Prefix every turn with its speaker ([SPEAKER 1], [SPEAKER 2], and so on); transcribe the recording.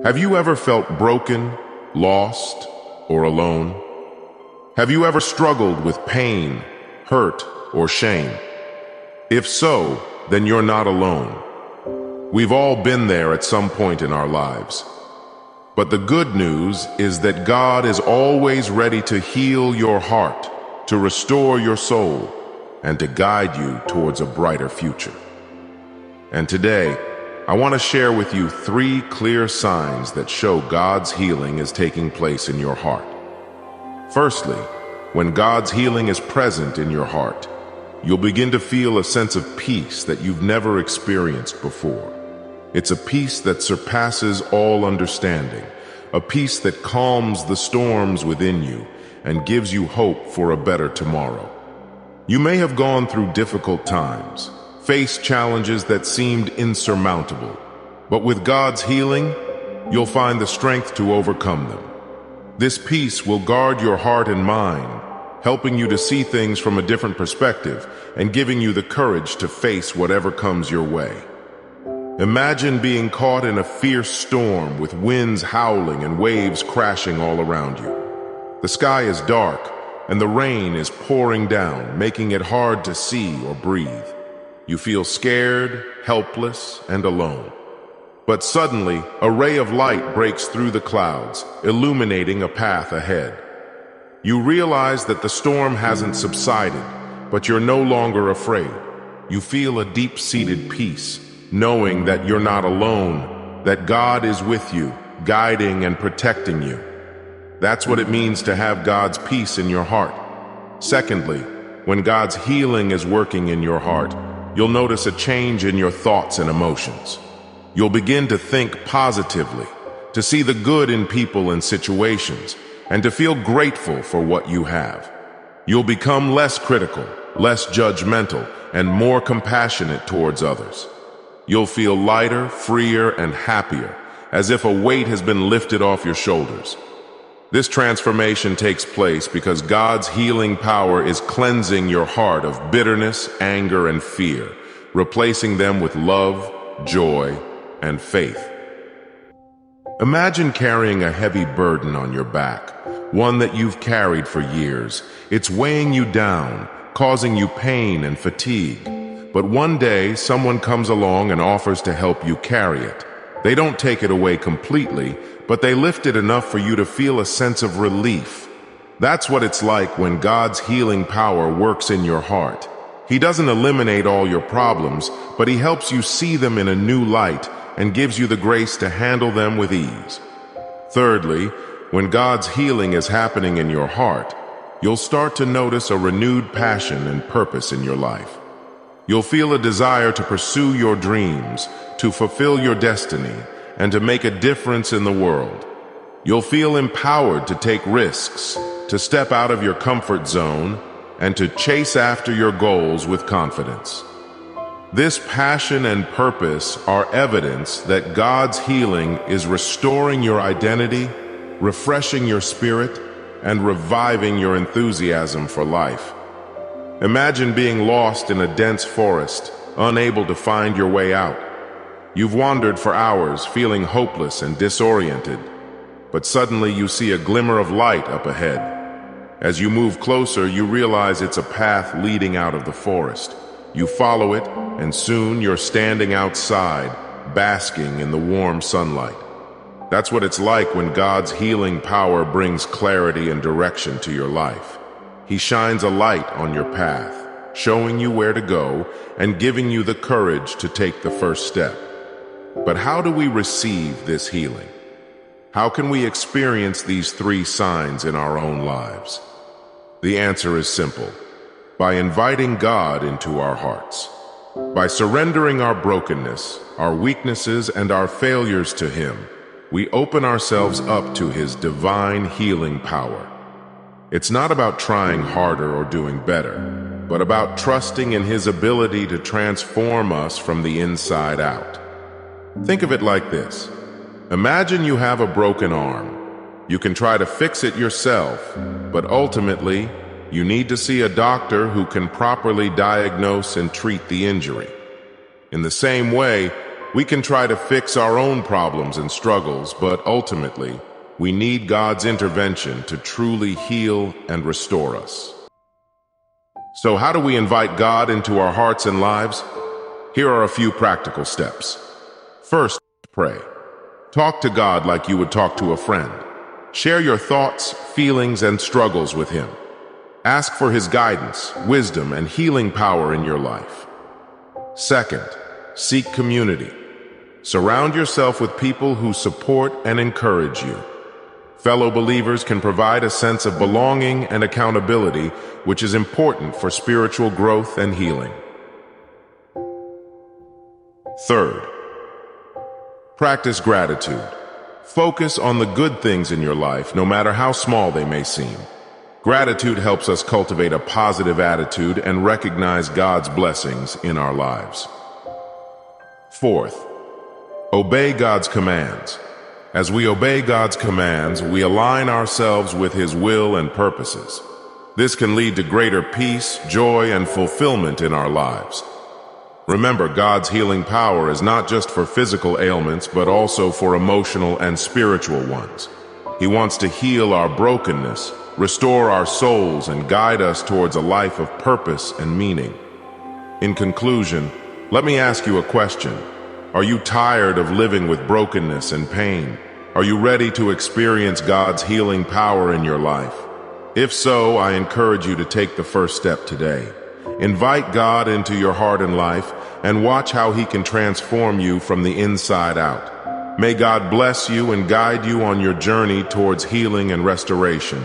[SPEAKER 1] Have you ever felt broken, lost, or alone? Have you ever struggled with pain, hurt, or shame? If so, then you're not alone. We've all been there at some point in our lives. But the good news is that God is always ready to heal your heart, to restore your soul, and to guide you towards a brighter future. And today, I want to share with you 3 clear signs that show God's healing is taking place in your heart. Firstly, when God's healing is present in your heart, you'll begin to feel a sense of peace that you've never experienced before. It's a peace that surpasses all understanding, a peace that calms the storms within you and gives you hope for a better tomorrow. You may have gone through difficult times, faced challenges that seemed insurmountable, but with God's healing, you'll find the strength to overcome them. This peace will guard your heart and mind, helping you to see things from a different perspective and giving you the courage to face whatever comes your way. Imagine being caught in a fierce storm with winds howling and waves crashing all around you. The sky is dark and the rain is pouring down, making it hard to see or breathe. You feel scared, helpless, and alone. But suddenly, a ray of light breaks through the clouds, illuminating a path ahead. You realize that the storm hasn't subsided, but you're no longer afraid. You feel a deep-seated peace, knowing that you're not alone, that God is with you, guiding and protecting you. That's what it means to have God's peace in your heart. Secondly, when God's healing is working in your heart, you'll notice a change in your thoughts and emotions. You'll begin to think positively, to see the good in people and situations, and to feel grateful for what you have. You'll become less critical, less judgmental, and more compassionate towards others. You'll feel lighter, freer, and happier, as if a weight has been lifted off your shoulders. This transformation takes place because God's healing power is cleansing your heart of bitterness, anger, and fear, replacing them with love, joy, and faith. Imagine carrying a heavy burden on your back, one that you've carried for years. It's weighing you down, causing you pain and fatigue. But one day, someone comes along and offers to help you carry it. They don't take it away completely, but they lift it enough for you to feel a sense of relief. That's what it's like when God's healing power works in your heart. He doesn't eliminate all your problems, but He helps you see them in a new light and gives you the grace to handle them with ease. Thirdly, when God's healing is happening in your heart, you'll start to notice a renewed passion and purpose in your life. You'll feel a desire to pursue your dreams, to fulfill your destiny, and to make a difference in the world. You'll feel empowered to take risks, to step out of your comfort zone, and to chase after your goals with confidence. This passion and purpose are evidence that God's healing is restoring your identity, refreshing your spirit, and reviving your enthusiasm for life. Imagine being lost in a dense forest, unable to find your way out. You've wandered for hours, feeling hopeless and disoriented, but suddenly you see a glimmer of light up ahead. As you move closer, you realize it's a path leading out of the forest. You follow it, and soon you're standing outside, basking in the warm sunlight. That's what it's like when God's healing power brings clarity and direction to your life. He shines a light on your path, showing you where to go and giving you the courage to take the first step. But how do we receive this healing? How can we experience these 3 signs in our own lives? The answer is simple: by inviting God into our hearts. By surrendering our brokenness, our weaknesses, and our failures to Him, we open ourselves up to His divine healing power. It's not about trying harder or doing better, but about trusting in His ability to transform us from the inside out. Think of it like this. Imagine you have a broken arm. You can try to fix it yourself, but ultimately, you need to see a doctor who can properly diagnose and treat the injury. In the same way, we can try to fix our own problems and struggles, but ultimately, we need God's intervention to truly heal and restore us. So how do we invite God into our hearts and lives? Here are a few practical steps. First, pray. Talk to God like you would talk to a friend. Share your thoughts, feelings, and struggles with Him. Ask for His guidance, wisdom, and healing power in your life. Second, seek community. Surround yourself with people who support and encourage you. Fellow believers can provide a sense of belonging and accountability, which is important for spiritual growth and healing. Third, practice gratitude. Focus on the good things in your life, no matter how small they may seem. Gratitude helps us cultivate a positive attitude and recognize God's blessings in our lives. Fourth, obey God's commands. As we obey God's commands, we align ourselves with His will and purposes. This can lead to greater peace, joy, and fulfillment in our lives. Remember, God's healing power is not just for physical ailments, but also for emotional and spiritual ones. He wants to heal our brokenness, restore our souls, and guide us towards a life of purpose and meaning. In conclusion, let me ask you a question. Are you tired of living with brokenness and pain? Are you ready to experience God's healing power in your life? If so, I encourage you to take the first step today. Invite God into your heart and life and watch how He can transform you from the inside out. May God bless you and guide you on your journey towards healing and restoration.